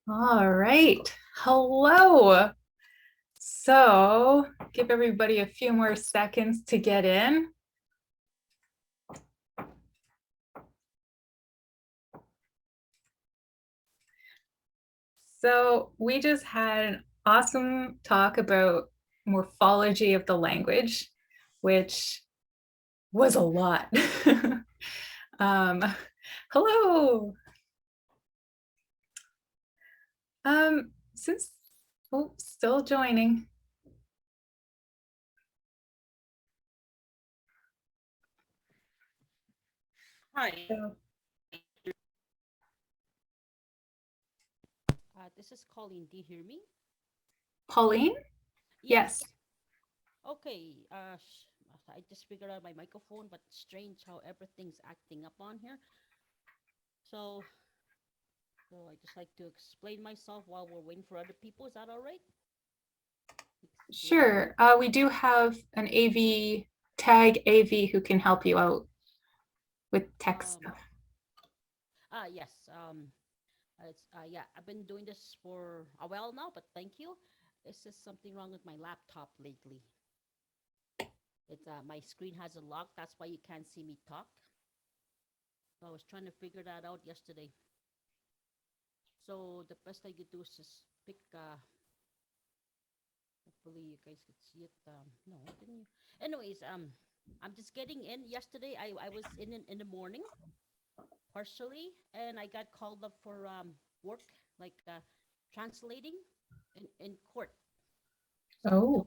All right, hello. So give everybody a few more seconds to get in. So we just had an awesome talk about morphology of the language, which was a lot. Hello. Since still joining. Hi. So, This is Colleen. Do you hear me? Pauline? Yes. Okay. I just figured out my microphone, but strange how everything's acting up on here. So I just like to explain myself while we're waiting for other people. Is that all right? Sure. We do have an AV tag AV who can help you out with tech stuff. Yes. Yeah. I've been doing this for a while now, but thank you. It's just something wrong with my laptop lately. My screen has a lock. That's why you can't see me talk. So I was trying to figure that out yesterday. So the best I could do is just pick. Hopefully you guys could see it. No, didn't you? Anyways, I'm just getting in. Yesterday I was in the morning, partially, and I got called up for work, like translating in court. Oh.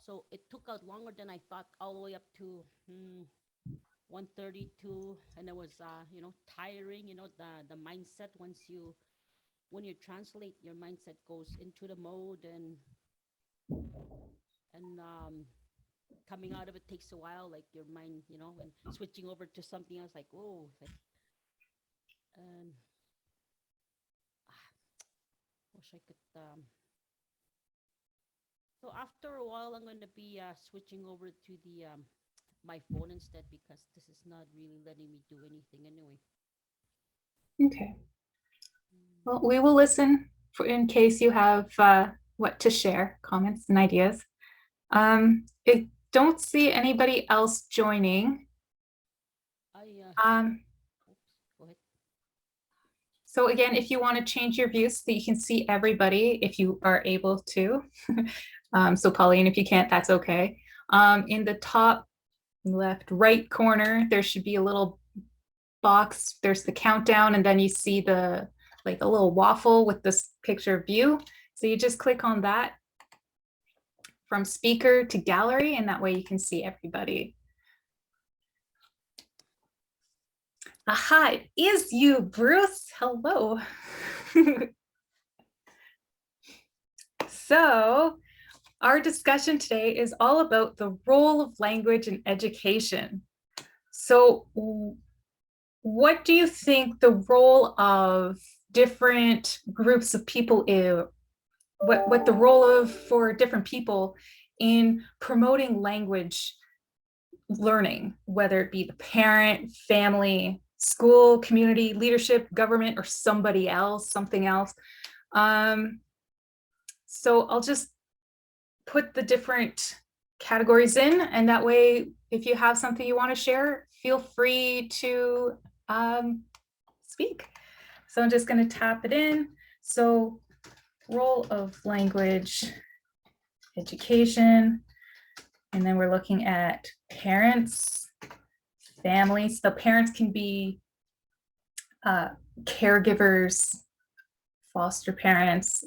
So it took out longer than I thought, all the way up to 1:32, and it was tiring. The mindset when you translate, your mindset goes into the mode, and coming out of it takes a while. Like your mind, and switching over to something else, like whoa, and wish I could. So after a while, I'm going to be switching over to the my phone instead, because this is not really letting me do anything anyway. Okay. Well, we will listen in case you have what to share, comments and ideas. I don't see anybody else joining. Oops, go ahead. So again, if you want to change your view so that you can see everybody, if you are able to. So Colleen, if you can't, that's okay. In the top left right corner, there should be a little box. There's the countdown, and then you see the like a little waffle with this picture view. So you just click on that from speaker to gallery, and that way you can see everybody. Aha, it is you, Bruce. Hello. So our discussion today is all about the role of language in education. So what do you think the role of different groups of people is? What the role of for different people in promoting language learning, whether it be the parent, family, school, community, leadership, government, or somebody else, something else. So I'll just put the different categories in, and that way, if you have something you want to share, feel free to speak. So I'm just going to tap it in. So role of language education, and then we're looking at parents, families. The parents can be caregivers, foster parents,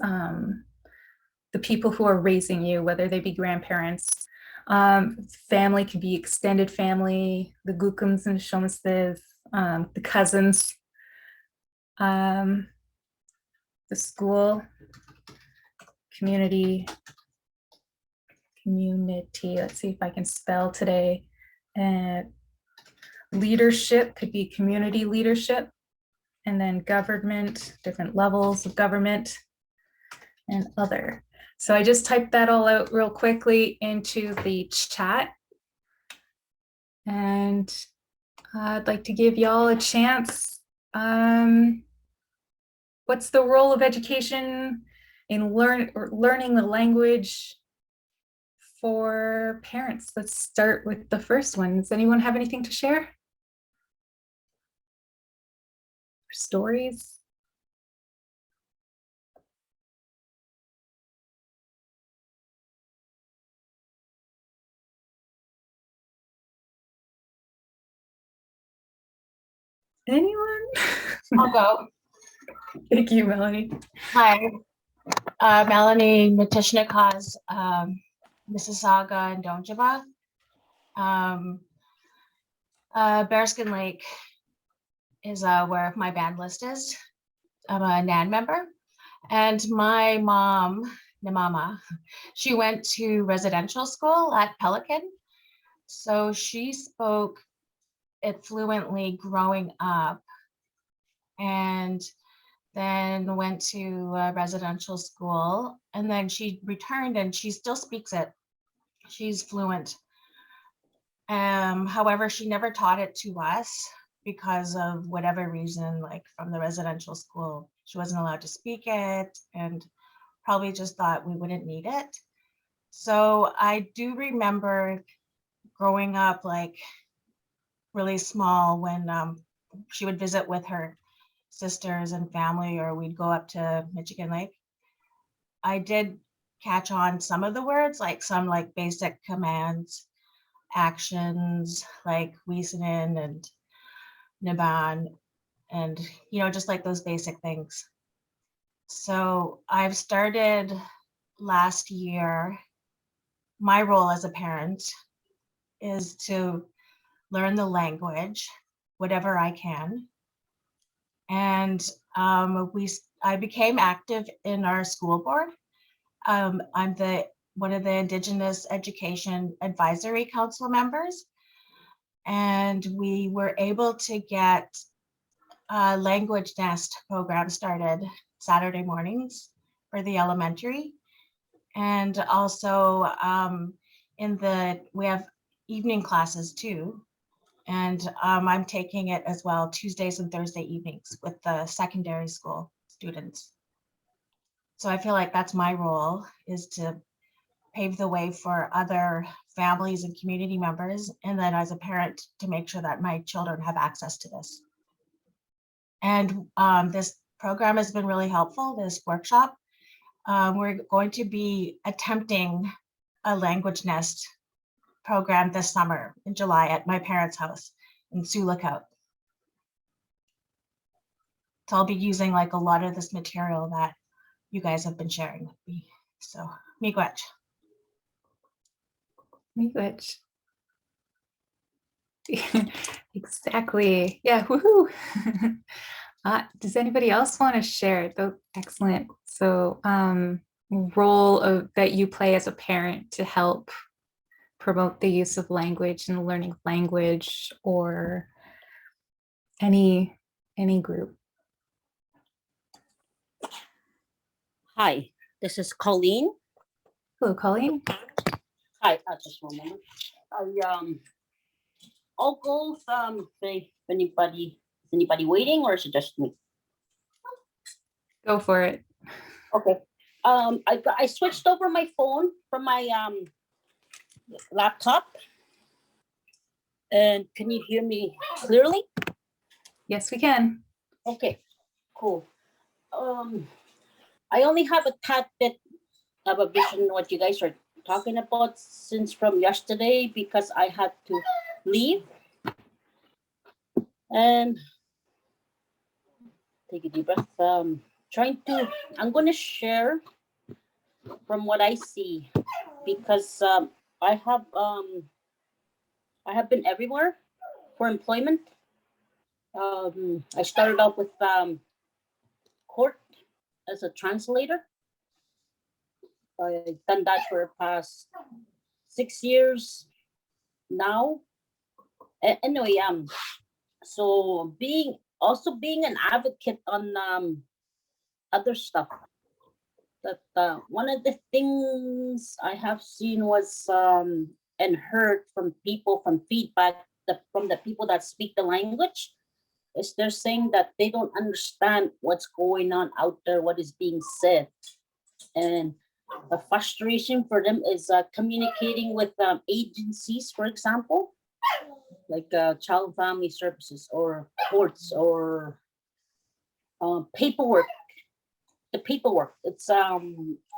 the people who are raising you, whether they be grandparents. Family can be extended family, the Gukums and Shomastiv, the cousins, the school, community, community. Let's see if I can spell today. Leadership could be community leadership, and then government, different levels of government, and other. So I just typed that all out real quickly into the chat. And I'd like to give y'all a chance. What's the role of education in learning the language for parents? Let's start with the first one. Does anyone have anything to share? Stories? Anyone? I'll go. Thank you, Melanie. Hi, Melanie Natishnikaz, Mississauga and Donjava. Bearskin Lake is where my band list is. I'm a NAN member. And my mom, Namama, she went to residential school at Pelican. So she spoke it fluently growing up. And then went to residential school, and then she returned and she still speaks it. She's fluent. However, she never taught it to us because of whatever reason, like from the residential school, she wasn't allowed to speak it and probably just thought we wouldn't need it. So I do remember growing up like really small when she would visit with her sisters and family, or we'd go up to Michigan Lake. I did catch on some of the words, like some like basic commands, actions, like Wiesenen and Niban, and just like those basic things. So I've started last year. My role as a parent is to learn the language, whatever I can. And I became active in our school board. I'm one of the Indigenous Education Advisory Council members, and we were able to get a language nest program started Saturday mornings for the elementary, and also we have evening classes too. And I'm taking it as well Tuesdays and Thursday evenings with the secondary school students. So I feel like that's my role, is to pave the way for other families and community members, and then as a parent to make sure that my children have access to this. And this program has been really helpful, this workshop. We're going to be attempting a language nest program this summer in July at my parents' house in Sulakaut. So I'll be using like a lot of this material that you guys have been sharing with me. So, miigwech. Miigwech. Exactly. Yeah. Woohoo. Does anybody else want to share? Excellent. So, role that you play as a parent to help promote the use of language and the learning of language, or any group. Hi, this is Colleen. Hello, Colleen. Hi, just one moment. I'll go if anybody waiting, or is it just me? Go for it. Okay. I switched over my phone from my laptop. And can you hear me clearly? Yes, we can. Okay, cool. I only have a tad bit of a vision what you guys are talking about since from yesterday, because I had to leave. And take a deep breath. I'm going to share from what I see, because I have been everywhere for employment. I started out with court as a translator. I've done that for the past 6 years now. Anyway, so being an advocate on other stuff. That one of the things I have seen was and heard from people, from feedback from the people that speak the language, is they're saying that they don't understand what's going on out there, what is being said, and the frustration for them is communicating with agencies, for example, like child and family services or courts or paperwork. The paperwork, it's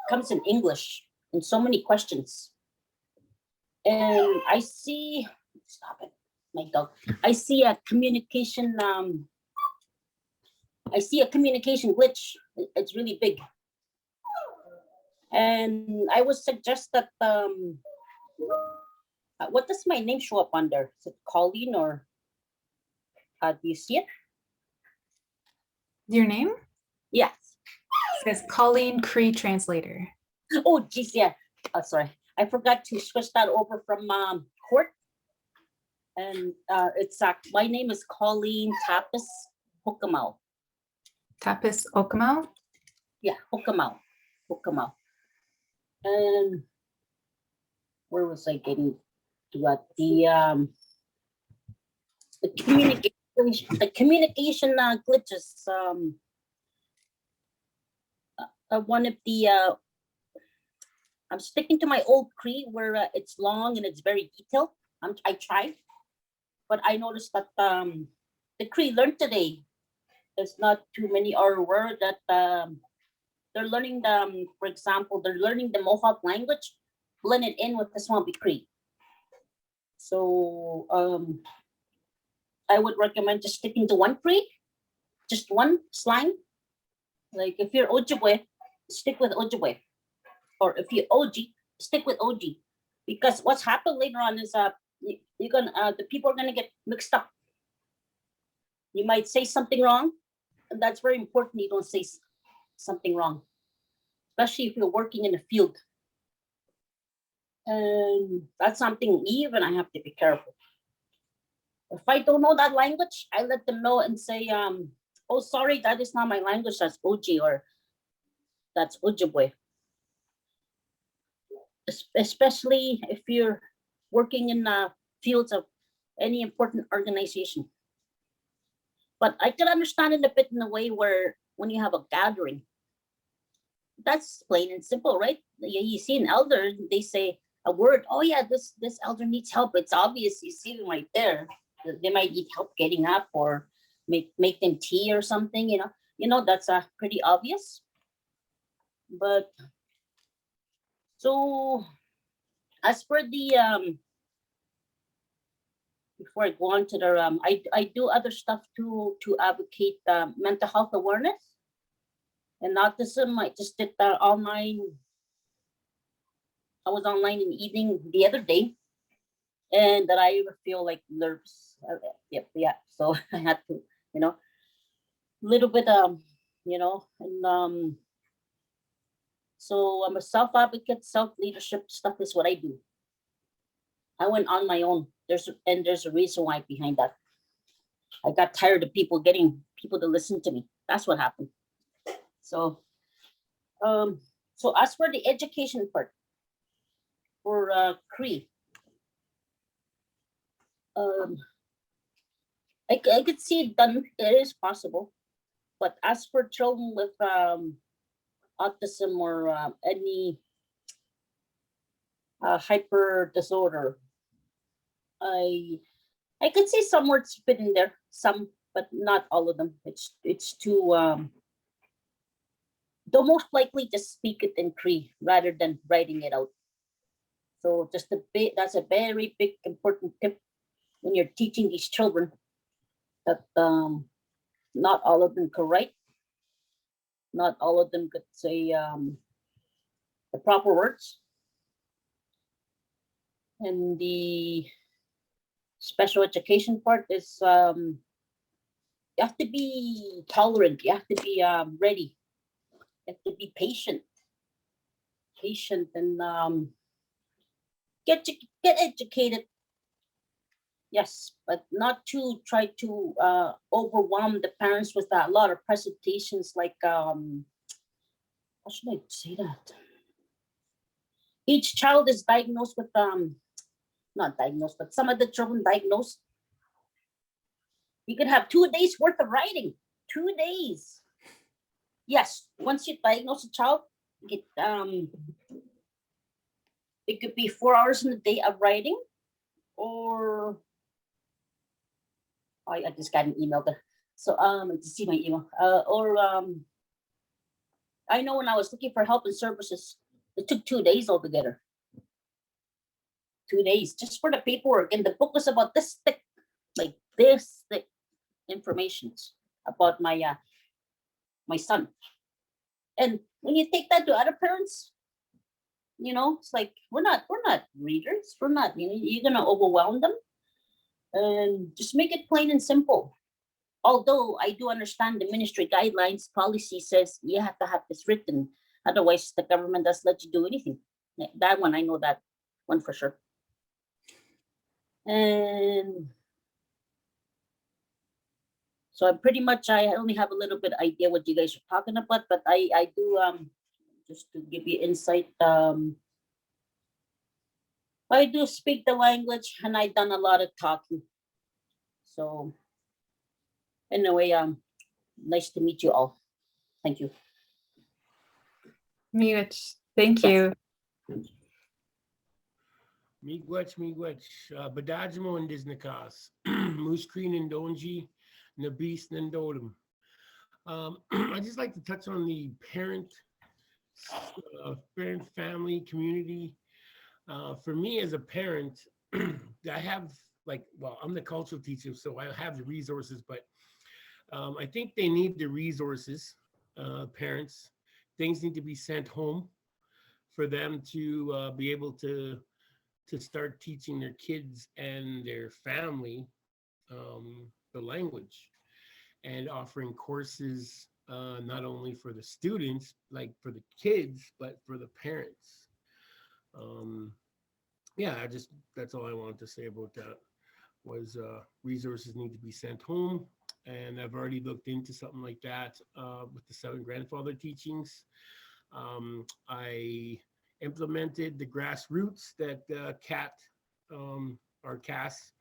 comes in English and so many questions. And I see, stop it, my dog. I see a communication glitch. It's really big. And I would suggest that what does my name show up under? Is it Colleen or do you see it? Your name? Yes. It says Colleen Cree Translator. Oh, geez, yeah. Sorry, I forgot to switch that over from court. And it's my name is Colleen Tapis Hukamau. Tapis Okamau? Yeah, Hukamau. And where was I getting to at the communication glitches. One of the I'm sticking to my old Cree where it's long and it's very detailed. I tried, but I noticed that the Cree learned today, there's not too many R word that they're learning for example, they're learning the Mohawk language blended in with the Swampy Cree. So I would recommend just sticking to one Cree, just one slang. Like if you're Ojibwe, stick with Ojibwe. Or if you're OG, stick with OG. Because what's happened later on is you're gonna the people are gonna get mixed up. You might say something wrong, and that's very important. You don't say something wrong, especially if you're working in the field. And that's something even I have to be careful. If I don't know that language, I let them know and say, oh, sorry, that is not my language, that's OG or that's Ojibwe. Especially if you're working in fields of any important organization. But I can understand it a bit in a way where when you have a gathering, that's plain and simple, right? You see an elder, they say a word, oh yeah, this elder needs help. It's obvious, you see them right there. They might need help getting up or make them tea or something, you know, that's pretty obvious. But so as for the before I go on to the I do other stuff to advocate mental health awareness and autism. I just did the online. I was online in the evening the other day, and that I feel like nerves. Yep, yeah. So I had to, little bit and so I'm a self advocate. Self leadership stuff is what I do. I went on my own. There's a reason why behind that. I got tired of getting people to listen to me. That's what happened. So, so as for the education part for Cree, I could see it done. It is possible, but as for children with autism or any hyper disorder, I could see some words fit in there, some, but not all of them. It's too they'll most likely just speak it in Cree rather than writing it out. So just that's a very big important tip when you're teaching these children that not all of them could write, not all of them could say the proper words. And the special education part is you have to be tolerant, you have to be ready, you have to be patient and get educated. Yes, but not to try to overwhelm the parents with a lot of presentations like how should I say that? Each child is diagnosed with not diagnosed, but some of the children diagnosed. You could have 2 days worth of writing. 2 days. Yes, once you diagnose a child, you get it could be 4 hours in a day of writing, or I just got an email there. So to see my email. Or I know when I was looking for help and services, it took 2 days altogether. 2 days just for the paperwork, and the book was about this thick, like this thick, informations about my son. And when you take that to other parents, it's like we're not readers. We're not. You're gonna overwhelm them, and just make it plain and simple. Although I do understand the ministry guidelines policy says you have to have this written, otherwise the government doesn't let you do anything. That one I know, that one for sure. And so I'm pretty much, I only have a little bit idea what you guys are talking about, but I do just to give you insight. I do speak the language, and I've done a lot of talking. So anyway, nice to meet you all. Thank you. Miigwech, thank Yes. you. Miigwech, Badajimo and Disnakas, Muskreen and Donji, Nabis Nandodum. I just like to touch on the parent, family, community. For me as a parent, I have I'm the cultural teacher, so I have the resources, but I think they need the resources, parents. Things need to be sent home for them to be able to start teaching their kids and their family the language, and offering courses not only for the students, like for the kids, but for the parents. Um, yeah, that's all I wanted to say about that. Was resources need to be sent home, and I've already looked into something like that with the seven grandfather teachings. I implemented the grassroots that Cat or Cass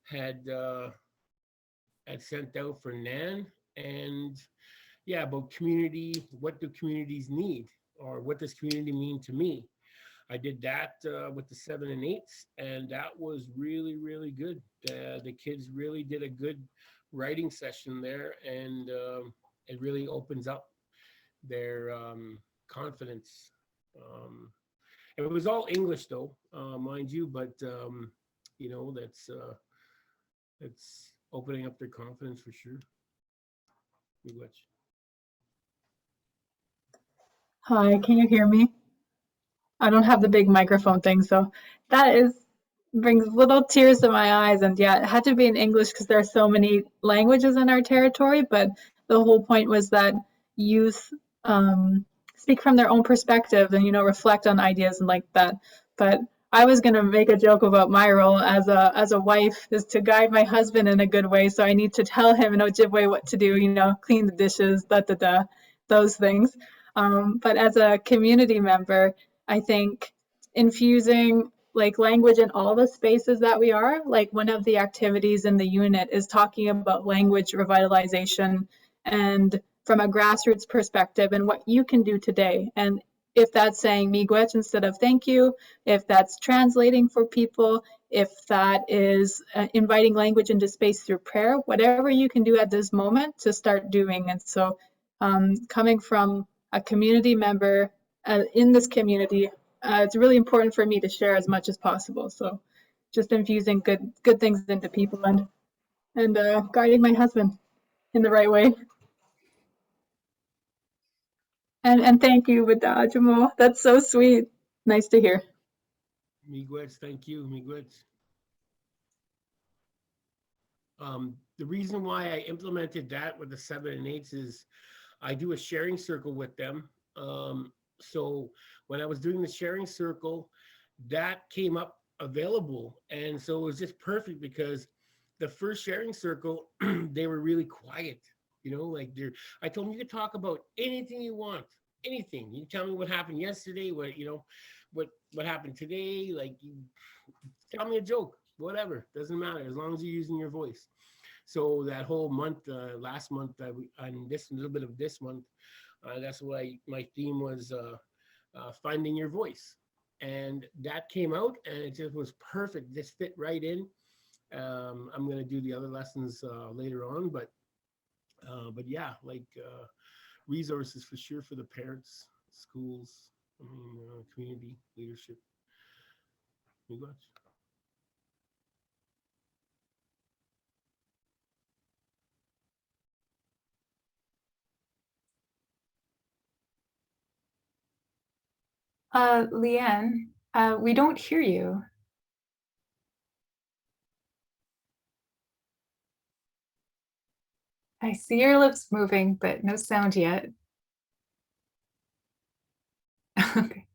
had had sent out for NAN, and yeah, about community. What do communities need, or what does community mean to me? I did that with the 7 and 8s, and that was really, really good. The kids really did a good writing session there, and it really opens up their confidence. It was all English though, mind you, but that's opening up their confidence for sure. Miigwech. Hi, can you hear me? I don't have the big microphone thing, so that brings little tears to my eyes. And yeah, it had to be in English because there are so many languages in our territory, but the whole point was that youth speak from their own perspective and reflect on ideas and like that. But I was gonna make a joke about my role as a wife is to guide my husband in a good way. So I need to tell him in Ojibwe what to do, clean the dishes, those things. But as a community member, I think infusing like language in all the spaces that we are, like one of the activities in the unit is talking about language revitalization and from a grassroots perspective and what you can do today. And if that's saying miigwech instead of thank you, if that's translating for people, if that is inviting language into space through prayer, whatever you can do at this moment to start doing. And so coming from a community member in this community, it's really important for me to share as much as possible. So just infusing good things into people and guiding my husband in the right way. And thank you, Vidajamo. That's so sweet. Nice to hear. Miigwech, thank you, Miigwech. The reason why I implemented that with the 7 and 8s is I do a sharing circle with them. So when I was doing the sharing circle, that came up available. And so it was just perfect because the first sharing circle, they were really quiet, like I told them you could talk about anything you want, anything. You tell me what happened yesterday, what happened today, like you tell me a joke, whatever, doesn't matter as long as you're using your voice. So that whole month, last month, and this little bit of this month, that's why my theme was finding your voice, and that came out, and it just was perfect. Just fit right in. I'm gonna do the other lessons later on, but yeah, like resources for sure for the parents, schools, community leadership. Muy much. Leanne, we don't hear you. I see your lips moving, but no sound yet. Okay.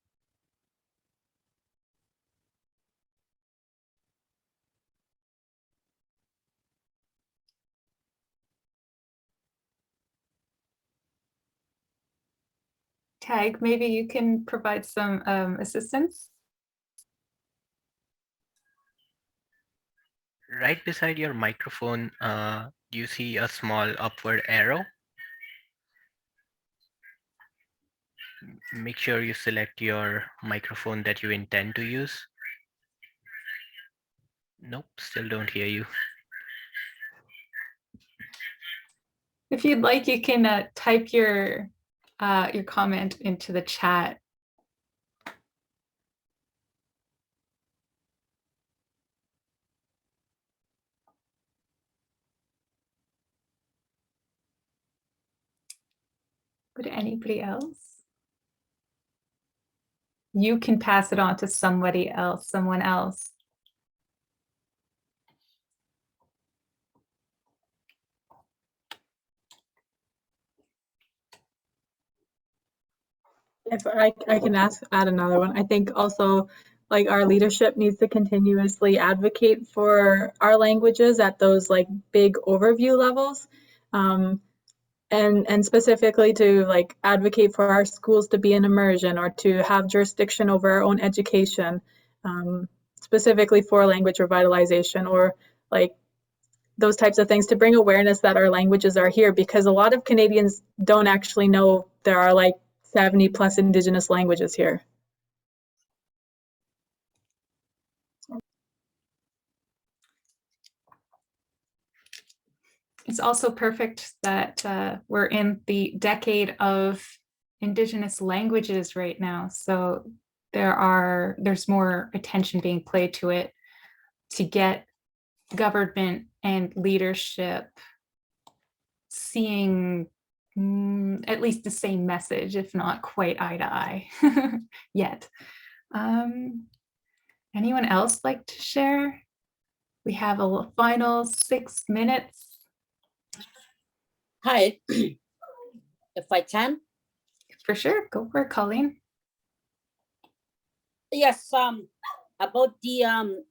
Tag, maybe you can provide some assistance. Right beside your microphone, do you see a small upward arrow? Make sure you select your microphone that you intend to use. Nope, still don't hear you. If you'd like, you can type your comment into the chat. Would anybody else? You can pass it on to somebody else, someone else. If I can add another one. I think also like our leadership needs to continuously advocate for our languages at those like big overview levels. And specifically to like advocate for our schools to be in immersion or to have jurisdiction over our own education, specifically for language revitalization or like those types of things to bring awareness that our languages are here, because a lot of Canadians don't actually know there are like 70 plus Indigenous languages here. It's also perfect that we're in the decade of Indigenous languages right now. So there's more attention being played to it to get government and leadership seeing at least the same message, if not quite eye to eye yet. Anyone else like to share? We have a final 6 minutes. Hi, if I can. For sure, go for it, Colleen. Yes, about the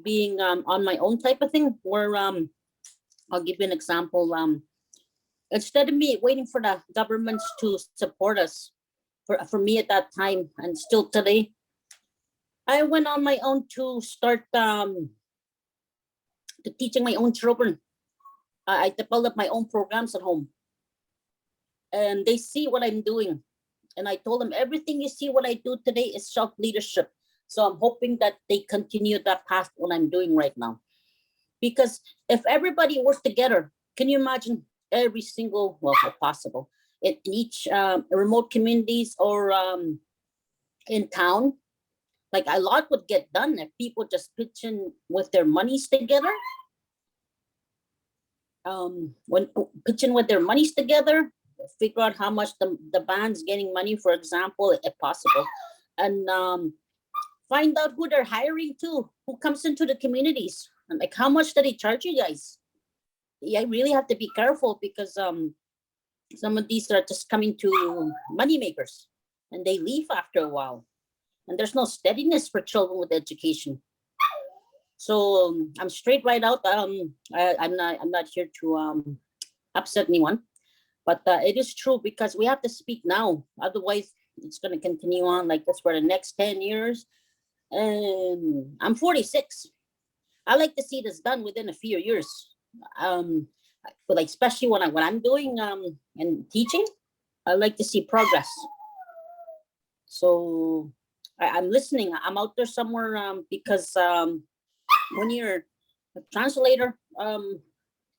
being on my own type of thing, where I'll give you an example. Instead of me waiting for the governments to support us, for me at that time and still today, I went on my own to start to teaching my own children. I developed my own programs at home, and they see what I'm doing. And I told them everything you see what I do today is self-leadership. So I'm hoping that they continue that path what I'm doing right now. Because if everybody works together, can you imagine every single, well, if possible, in each remote communities or in town, like a lot would get done if people just pitch in with their monies together. When pitching with their monies together, figure out how much the band's getting money, for example, if possible, and find out who they're hiring to, who comes into the communities, and like how much do they charge you guys. Yeah, I really have to be careful because some of these are just coming to money makers and they leave after a while, and there's no steadiness for children with education. So I'm straight right out. I'm not here to upset anyone, but it is true because we have to speak now. Otherwise, it's going to continue on like this for the next 10 years. And I'm 46. I like to see this done within a few years. But like especially when I'm doing and teaching, I like to see progress. So I'm listening. I'm out there somewhere because when you're a translator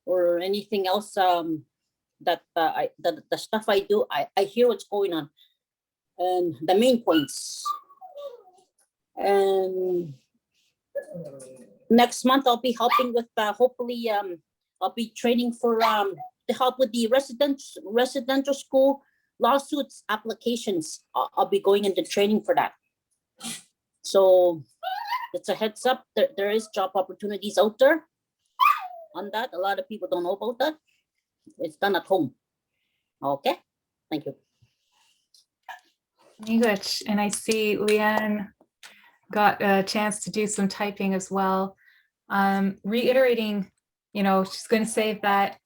or anything else that the stuff I do, I hear what's going on and the main points. And next month I'll be helping with hopefully I'll be training for to help with the residential school lawsuits applications. I'll be going into training for that. So it's a heads up. There is job opportunities out there on that. A lot of people don't know about that. It's done at home. Okay, thank you. English, and I see Leanne got a chance to do some typing as well. Reiterating, she's going to say that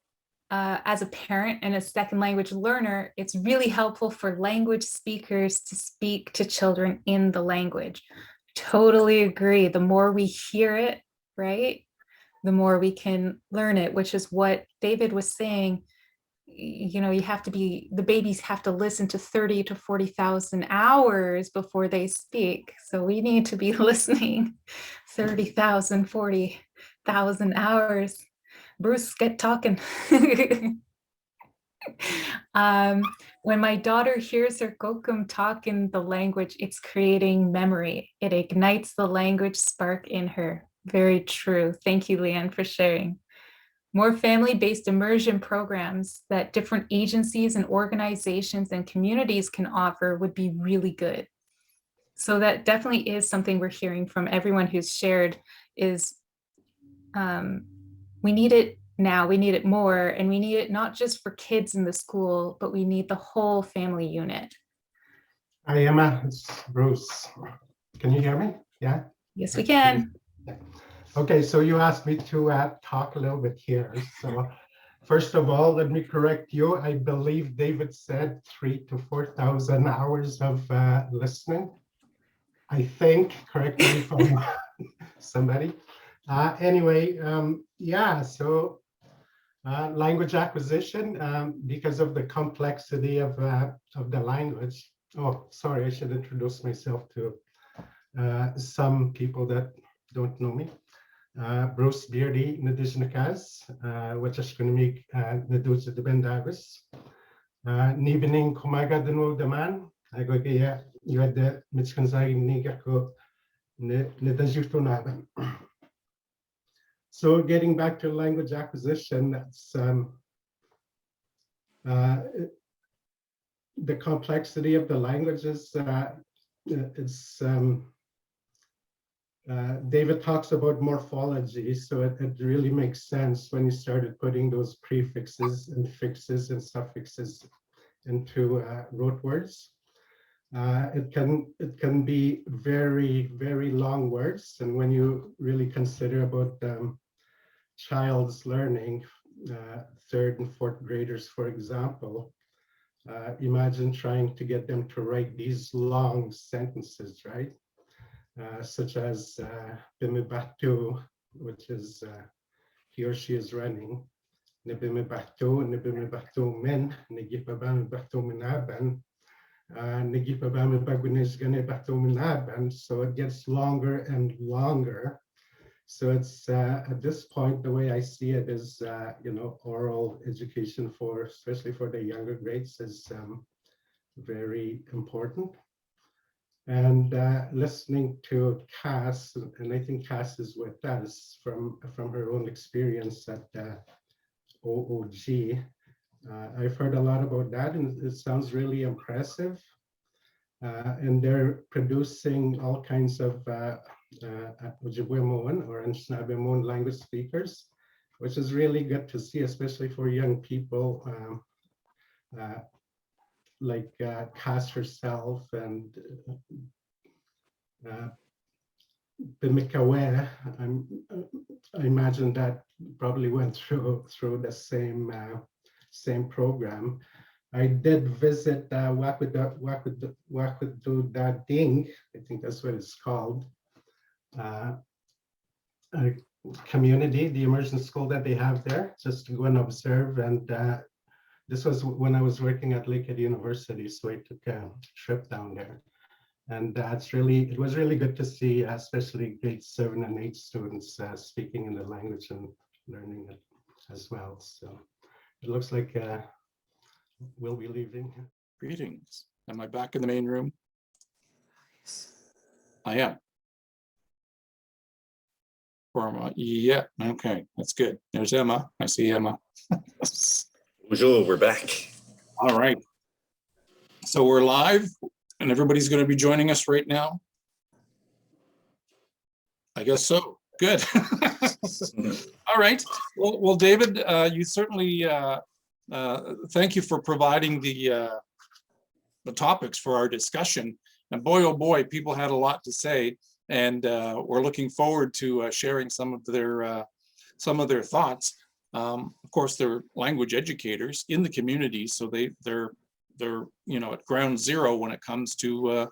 as a parent and a second language learner, it's really helpful for language speakers to speak to children in the language. Totally agree. The more we hear it, right, the more we can learn it, which is what David was saying. The babies have to listen to 30 to 40,000 hours before they speak. So we need to be listening 30,000, 40,000 hours. Bruce, get talking. When my daughter hears her kokum talk in the language, it's creating memory. It ignites the language spark in her. Very true. Thank you, Leanne, for sharing. More family-based immersion programs that different agencies and organizations and communities can offer would be really good. So that definitely is something we're hearing from everyone who's shared is we need it now, we need it more, and we need it not just for kids in the school, but we need the whole family unit. Hi, Emma, it's Bruce. Can you hear me? Yeah? Yes, we can. Okay, so you asked me to talk a little bit here. So first of all, let me correct you. I believe David said 3,000 to 4,000 hours of listening. I think, correct me if I'm somebody. Anyway, yeah, so language acquisition, because of the complexity of the language. Oh, sorry, I should introduce myself to some people that don't know me. Bruce Beardy Nadijnakas, which is going to make Naduja de Bendavis. Nibening Komaga de no Daman, I go get you had the Mitchkanzai Nigako Nadajuto. So getting back to language acquisition, that's the complexity of the languages. David talks about morphology, so it really makes sense when you started putting those prefixes and fixes and suffixes into rote words. It can be very, very long words, and when you really consider about child's learning, third and fourth graders, for example, imagine trying to get them to write these long sentences, right? Such as Bimibatu, which is he or she is running. Nibimibatu min, Nigipabamibatu minaban, Nigipabamibagunizganibatu minaban. So it gets longer and longer. So it's at this point, the way I see it is, oral education especially for the younger grades is very important. And listening to Cass, and I think Cass is with us from her own experience at OOG. I've heard a lot about that, and it sounds really impressive. And they're producing all kinds of Ojibwe or Anishinaabe language speakers, which is really good to see, especially for young people like Cass herself and Pimikawe, I imagine that probably went through the same program. I did visit Wakudu Ding, I think that's what it's called, a community, the immersion school that they have there, just to go and observe. And this was when I was working at Lakehead University, so I took a trip down there. And it was really good to see, especially grade 7 and 8 students speaking in the language and learning it as well. So it looks like we'll be leaving. Greetings. Am I back in the main room? I am. Yeah, okay, that's good. There's Emma. I see Emma. Bonjour, we're back. All right. So we're live and everybody's going to be joining us right now. I guess so. Good. All right. Well, David, you certainly thank you for providing the topics for our discussion. And boy, oh boy, people had a lot to say, and we're looking forward to sharing some of their thoughts. Of course, they're language educators in the community, so they're at ground zero when it comes to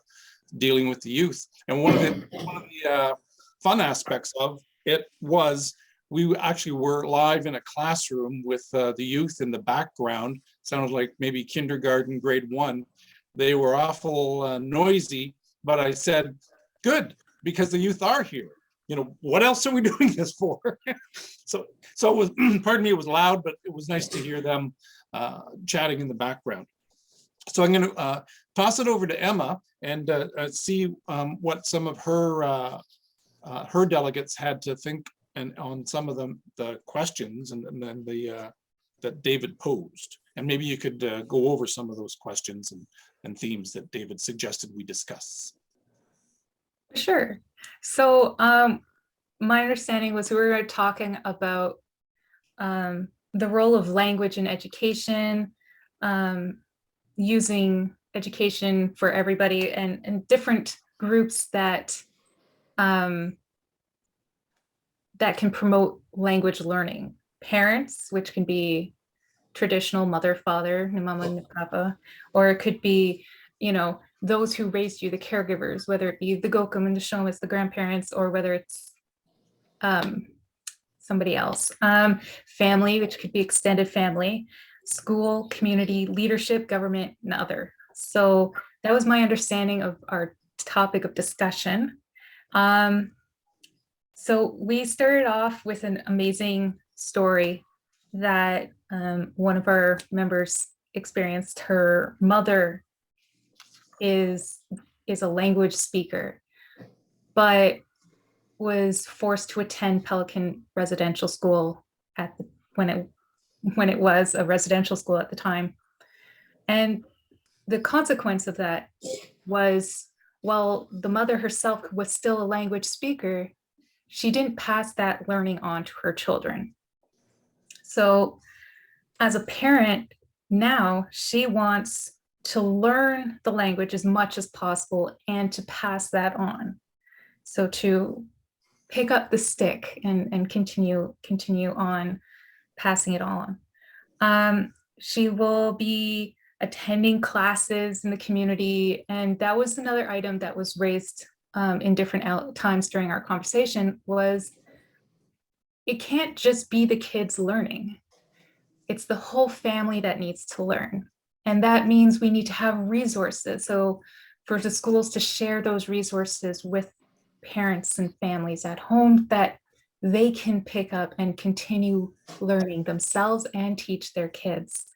dealing with the youth. And one of the fun aspects of it was we actually were live in a classroom with the youth in the background. Sounded like maybe kindergarten, grade 1. They were awful noisy, but I said, good, because the youth are here. What else are we doing this for? so it was, pardon me, it was loud, but it was nice to hear them chatting in the background. So I'm going to toss it over to Emma and see what some of her delegates had to think and on some of the questions and then that David posed. And maybe you could go over some of those questions and themes that David suggested we discuss. Sure. So my understanding was we were talking about the role of language in education, using education for everybody and different groups that that can promote language learning. Parents, which can be traditional mother, father, ni mama, ni papa, or it could be, those who raised you, the caregivers, whether it be the gokum and the shomas, the grandparents, or whether it's somebody else. Family, which could be extended family, school, community, leadership, government, and other. So that was my understanding of our topic of discussion. So we started off with an amazing story that one of our members experienced. Her mother is a language speaker, but was forced to attend Pelican Residential School when it was a residential school at the time. And the consequence of that was, while the mother herself was still a language speaker, she didn't pass that learning on to her children. So as a parent now, she wants to learn the language as much as possible and to pass that on. So to pick up the stick and continue on passing it on. She will be attending classes in the community, and that was another item that was raised in different times during our conversation. Was it can't just be the kids learning. It's the whole family that needs to learn. And that means we need to have resources. So for the schools to share those resources with parents and families at home that they can pick up and continue learning themselves and teach their kids.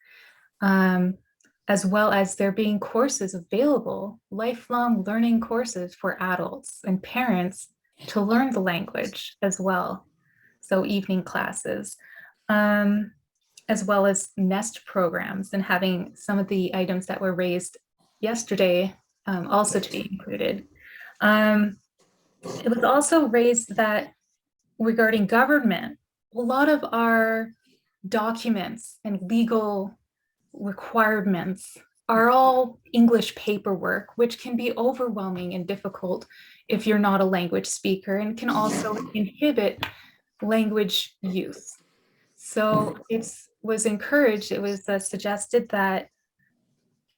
As well as there being courses available, lifelong learning courses for adults and parents to learn the language as well. So evening classes, as well as nest programs, and having some of the items that were raised yesterday also to be included. It was also raised that regarding government, a lot of our documents and legal requirements are all English paperwork, which can be overwhelming and difficult if you're not a language speaker, and can also inhibit language use. So it was encouraged, it was suggested that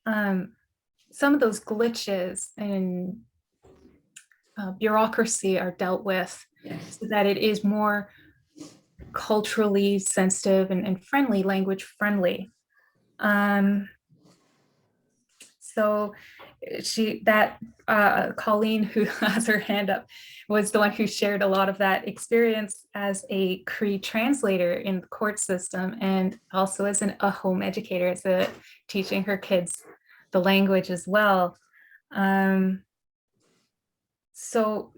some of those glitches in bureaucracy are dealt with so that it is more culturally sensitive and friendly, language friendly. So Colleen, who has her hand up, was the one who shared a lot of that experience as a Cree translator in the court system, and also as a home educator, as teaching her kids the language as well. So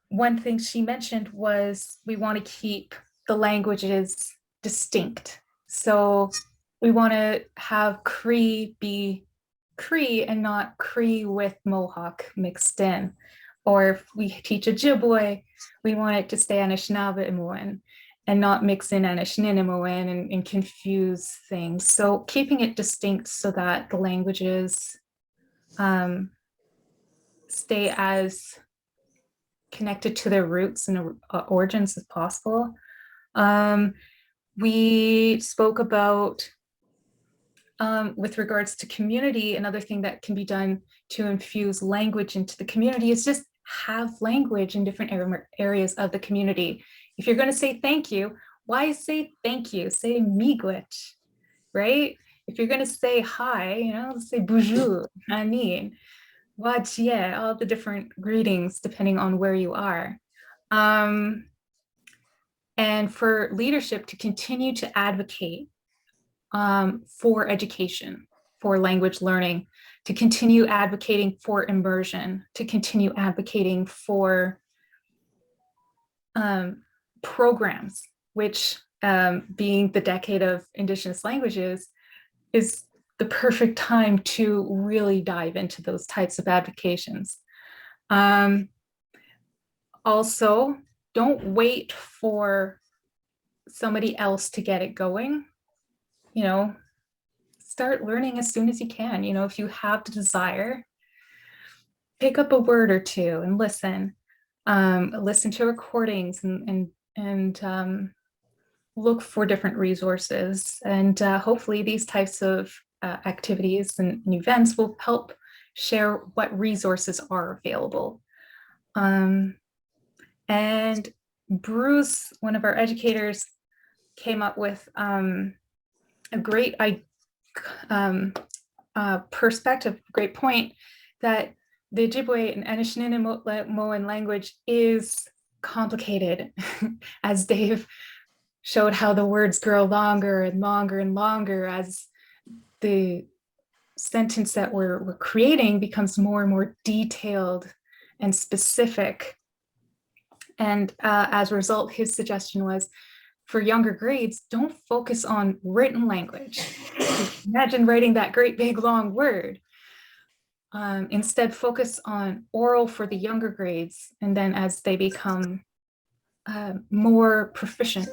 one thing she mentioned was we want to keep the languages distinct. So we want to have Cree be Cree and not Cree with Mohawk mixed in. Or if we teach Ojibwe, we want it to stay Anishinaabe and not mix in Anishinaabe and confuse things. So keeping it distinct so that the languages stay as connected to their roots and origins as possible. We spoke about, with regards to community, another thing that can be done to infuse language into the community is just have language in different areas of the community. If you're going to say thank you, why say thank you? Say miigwech, right? If you're going to say hi, say bonjour, wajie, all the different greetings depending on where you are. And for leadership to continue to advocate for education, for language learning, to continue advocating for immersion, to continue advocating for programs, which being the decade of Indigenous languages is the perfect time to really dive into those types of advocations. Also, don't wait for somebody else to get it going. Start learning as soon as you can. If you have the desire, pick up a word or two and listen. Listen to recordings and look for different resources. And hopefully these types of activities and events will help share what resources are available. And Bruce, one of our educators, came up with a great perspective, great point, that the Ojibwe and Anishinaabe language is complicated, as Dave showed how the words grow longer and longer and longer as the sentence that we're creating becomes more and more detailed and specific. And as a result, his suggestion was, for younger grades, don't focus on written language. Imagine writing that great big long word. Instead, focus on oral for the younger grades. And then as they become more proficient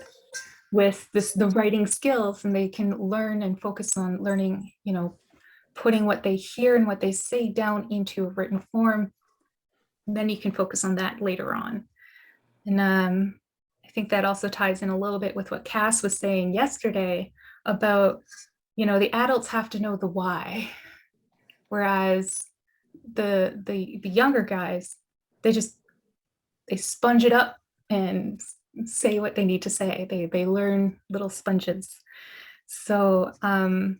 with the writing skills, and they can learn and focus on learning, putting what they hear and what they say down into a written form, then you can focus on that later on. And I think that also ties in a little bit with what Cass was saying yesterday about, the adults have to know the why, whereas the younger guys, they sponge it up and say what they need to say. They learn little sponges. So I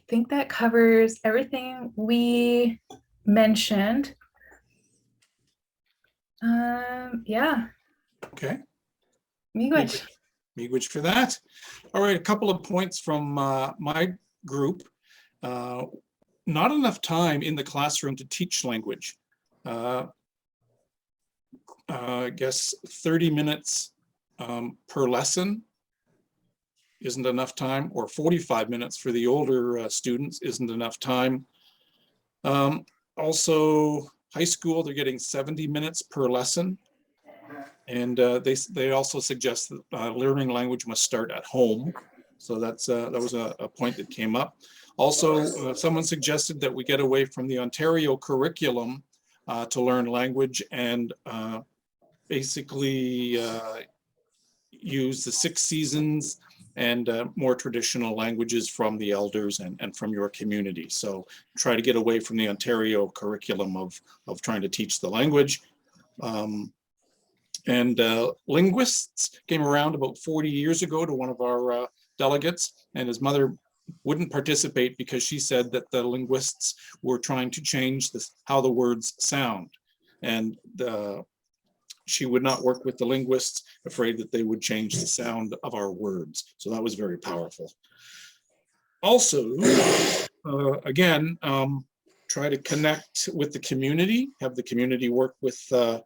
think that covers everything we mentioned. Yeah. Okay. Miigwech. Miigwech for that. All right, a couple of points from my group. Not enough time in the classroom to teach language. I guess 30 minutes per lesson isn't enough time, or 45 minutes for the older students isn't enough time. Also, high school, they're getting 70 minutes per lesson. And they also suggest that learning language must start at home. So that was a point that came up. Also, someone suggested that we get away from the Ontario curriculum to learn language and basically use the 6 seasons and more traditional languages from the elders and from your community. So try to get away from the Ontario curriculum of trying to teach the language. Linguists came around about 40 years ago to one of our delegates, and his mother wouldn't participate because she said that the linguists were trying to change how the words sound. And she would not work with the linguists, afraid that they would change the sound of our words. So that was very powerful. Also, again, try to connect with the community, have the community work with the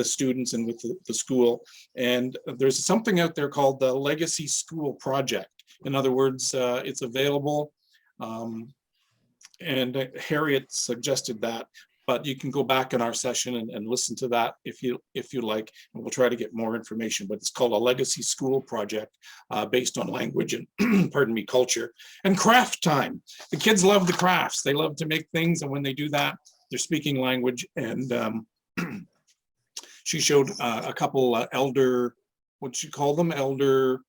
students and with the school. And there's something out there called the Legacy School Project. In other words, it's available. And Harriet suggested that, but you can go back in our session and listen to that if you like, and we'll try to get more information. But it's called a Legacy School Project based on language and pardon me, culture and craft time. The kids love the crafts. They love to make things, and when they do that, they're speaking language. And she showed a couple elder, what'd you call them? Elder.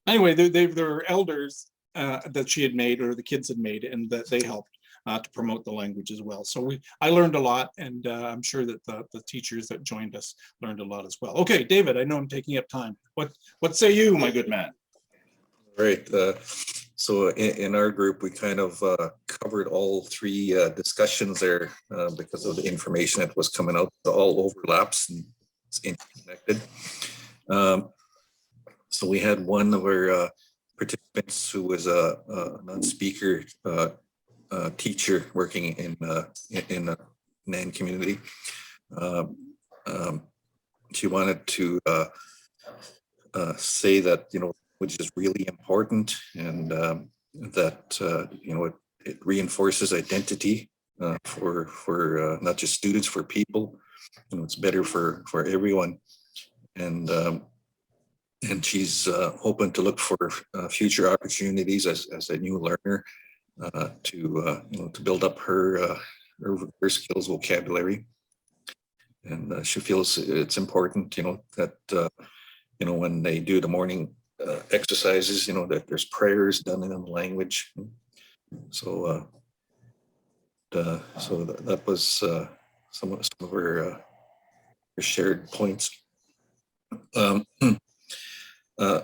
Anyway, they're elders that she had made, or the kids had made, and that they helped to promote the language as well. So I learned a lot, and I'm sure that the teachers that joined us learned a lot as well. Okay, David, I know I'm taking up time. What say you, my good man? Right. So in our group, we kind of covered all 3 discussions there because of the information that was coming out. It all overlaps and it's interconnected. So we had one of our participants who was a non-speaker teacher working in the NAN community. She wanted to say that, which is really important, and that it reinforces identity for not just students, for people. It's better for everyone, and she's hoping to look for future opportunities as a new learner to build up her skills, vocabulary, and she feels it's important, that when they do the morning exercises, that there's prayers done in the language. So that was some of her shared points.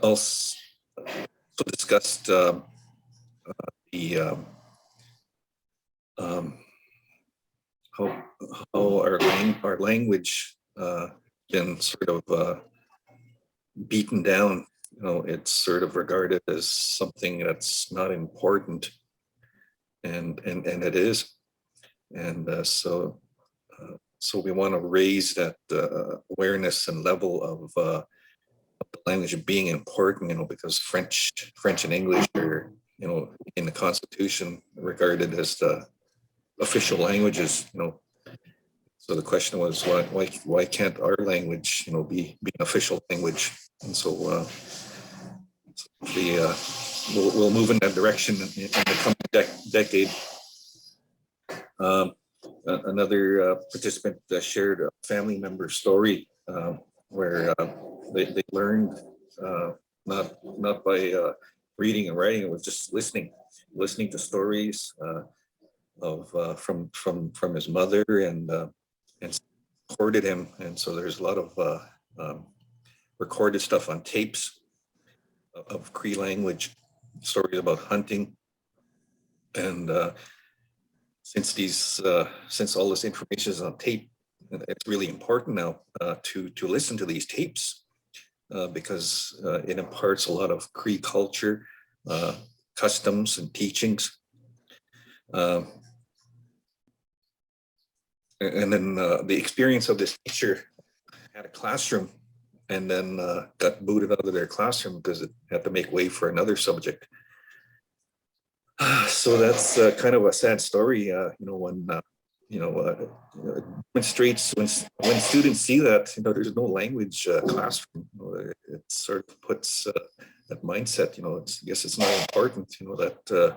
Also discussed the how our language been sort of beaten down. It's sort of regarded as something that's not important, and it is. And so we want to raise that awareness and level of the language being important, because French and English are, in the Constitution regarded as the official languages. So the question was, why can't our language, be an official language? And so we'll move in that direction in the coming decade. Another participant shared a family member story where they learned not by reading and writing. It was just listening to stories from his mother, and supported him. And so there's a lot of recorded stuff on tapes of Cree language, stories about hunting. And since all this information is on tape, it's really important now to listen to these tapes because it imparts a lot of Cree culture, customs, and teachings. And then the experience of this teacher had a classroom, and then got booted out of their classroom because it had to make way for another subject. So that's kind of a sad story, when students see that, there's no language classroom, it sort of puts that mindset. You know, I guess it's not important. You know that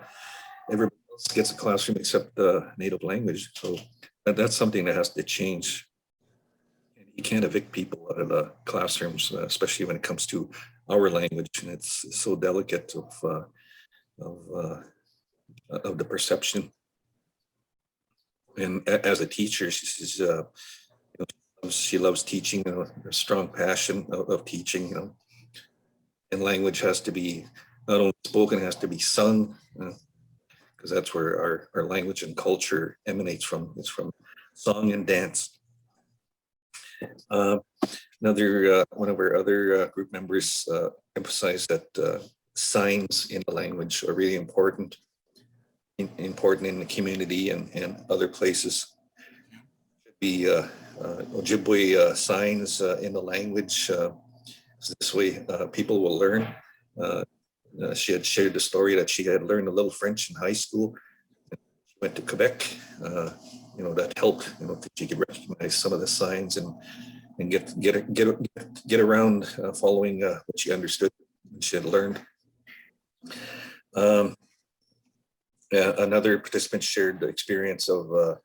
everybody else gets a classroom except the native language. So that's something that has to change. And you can't evict people out of the classrooms, especially when it comes to our language, and it's so delicate of the perception. And as a teacher, she's you know, she loves teaching. You know, a strong passion of teaching. You know, and language has to be not only spoken, it has to be sung, because that's where our language and culture emanates from. It's from song and dance. Another one of our other group members emphasized that signs in the language are really important in the community and other places. Should be Ojibwe signs in the language. This way people will learn. She had shared the story that she had learned a little French in high school. She went to Quebec. You know, that helped. You know, that she could recognize some of the signs and get around following what she understood and she had learned. Another participant shared the experience of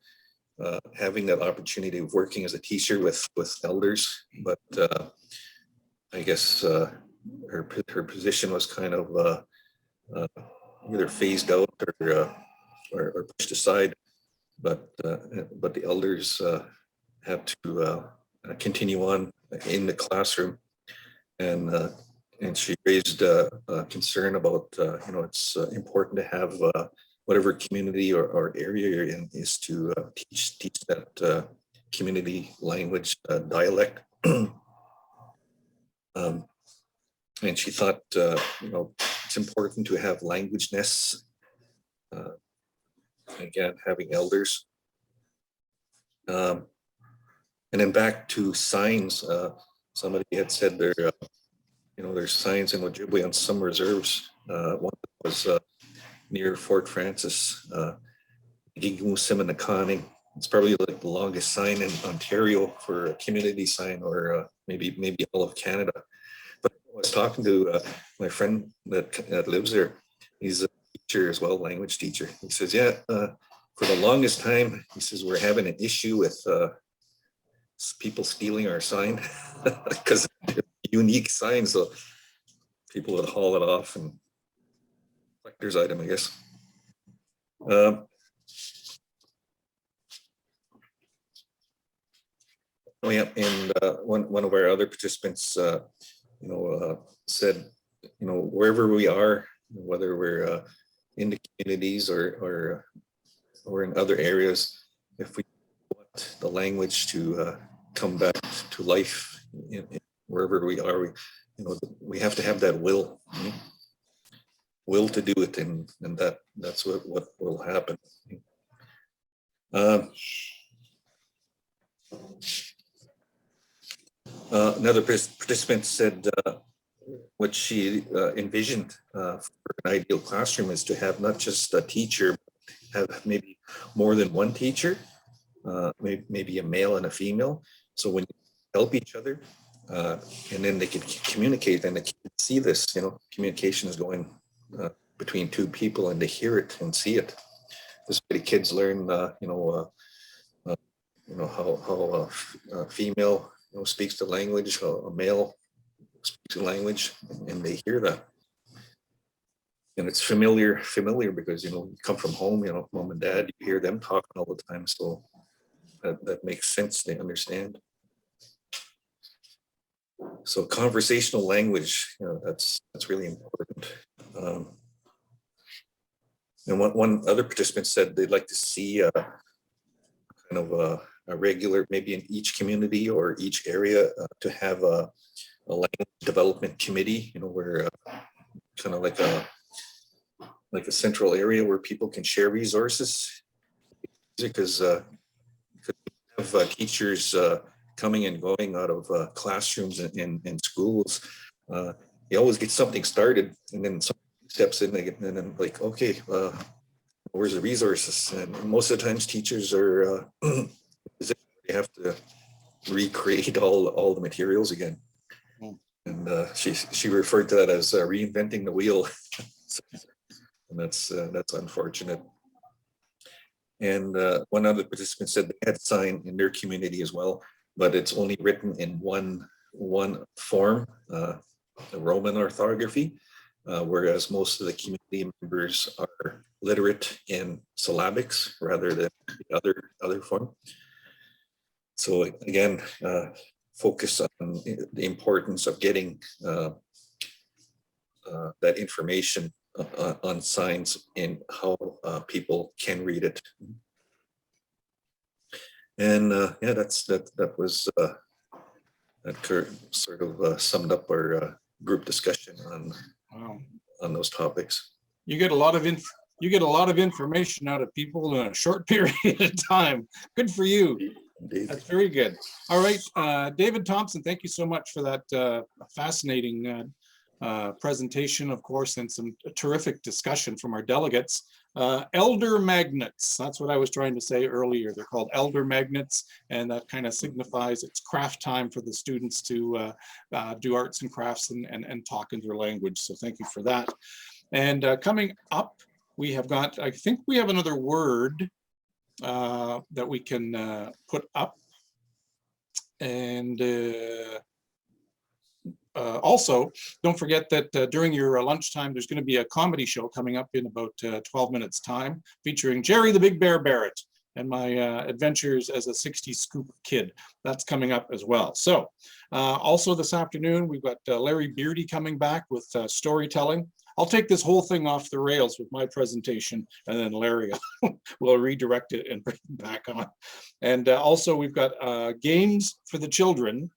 having that opportunity of working as a teacher with elders, but I guess her position was kind of either phased out or pushed aside. But the elders had to continue on in the classroom, and she raised a concern about you know, it's important to have whatever community or area you're in is to teach that community language dialect. And she thought you know, it's important to have language nests. Again, having elders. And then back to signs. Somebody had said there, you know, there's signs in Ojibwe on some reserves. One was near Fort Francis, Gigumusiminikani. It's probably like the longest sign in Ontario for a community sign, or maybe all of Canada. But I was talking to my friend that lives there. He's a teacher as well, language teacher. He says, yeah, for the longest time, he says, we're having an issue with people stealing our sign because unique signs, so people would haul it off and collector's item, I guess. Oh yeah, and one of our other participants, you know, said, you know, wherever we are, whether we're in the communities or in other areas, if we want the language to come back to life in wherever we are, you know, we have to have that will to do it, and that's what will happen. Another participant said what she envisioned for an ideal classroom is to have not just a teacher, have maybe more than one teacher, maybe a male and a female. So when you help each other, and then they can communicate, and they can see this, you know, communication is going between two people, and they hear it and see it. This way the kids learn, you know how a female, you know, speaks the language, how a male speaks the language, and they hear that. And it's familiar because, you know, you come from home, you know, mom and dad, you hear them talking all the time. So that makes sense, they understand. So conversational language, you know, that's really important. And one other participant said they'd like to see kind of a regular, maybe in each community or each area, to have a language development committee, you know, where kind of like a central area where people can share resources, because have teachers coming and going out of classrooms in schools. You always get something started, and then somebody steps in, and then like, okay, where's the resources? And most of the times teachers are they have to recreate all the materials again. And she referred to that as reinventing the wheel. And that's unfortunate. And one other participant said they had sign in their community as well, but it's only written in one form, the Roman orthography, whereas most of the community members are literate in syllabics rather than the other form. So again, focus on the importance of getting that information on signs and how people can read it. And yeah, that was that sort of summed up our group discussion on those topics. You get a lot of information out of people in a short period of time. Good for you. Indeed. That's very good. All right, David Thompson, thank you so much for that fascinating presentation, of course, and some terrific discussion from our delegates. Elder magnets, that's what I was trying to say earlier. They're called elder magnets, and that kind of signifies it's craft time for the students to do arts and crafts and talk in their language. So thank you for that. And coming up, we have got, I think we have another word that we can put up. And also, don't forget that during your lunchtime, there's going to be a comedy show coming up in about 12 minutes time, featuring Jerry the Big Bear Barrett and my adventures as a 60s scoop kid. That's coming up as well. So also this afternoon, we've got Larry Beardy coming back with storytelling. I'll take this whole thing off the rails with my presentation, and then Larry will redirect it and bring it back on. And also we've got games for the children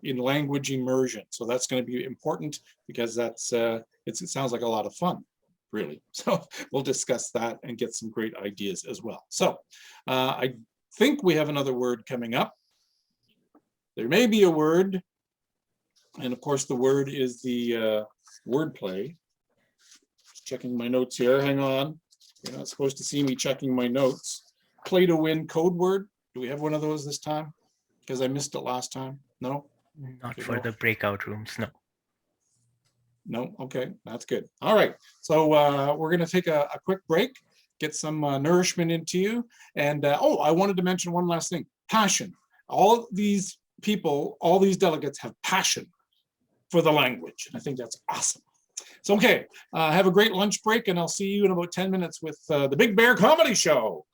in language immersion. So that's going to be important because that's it sounds like a lot of fun, really. So we'll discuss that and get some great ideas as well. So I think we have another word coming up. There may be a word, and of course the word is the wordplay. Just checking my notes here. Hang on. You're not supposed to see me checking my notes. Play to win code word. Do we have one of those this time? Because I missed it last time. No? Not Okay, for no. the breakout rooms, no. No, okay, that's good. All right, so we're gonna take a quick break, get some nourishment into you. And oh, I wanted to mention one last thing, passion. All these people, all these delegates have passion for the language. I think that's awesome. So, okay, have a great lunch break, and I'll see you in about 10 minutes with the Big Bear Comedy Show.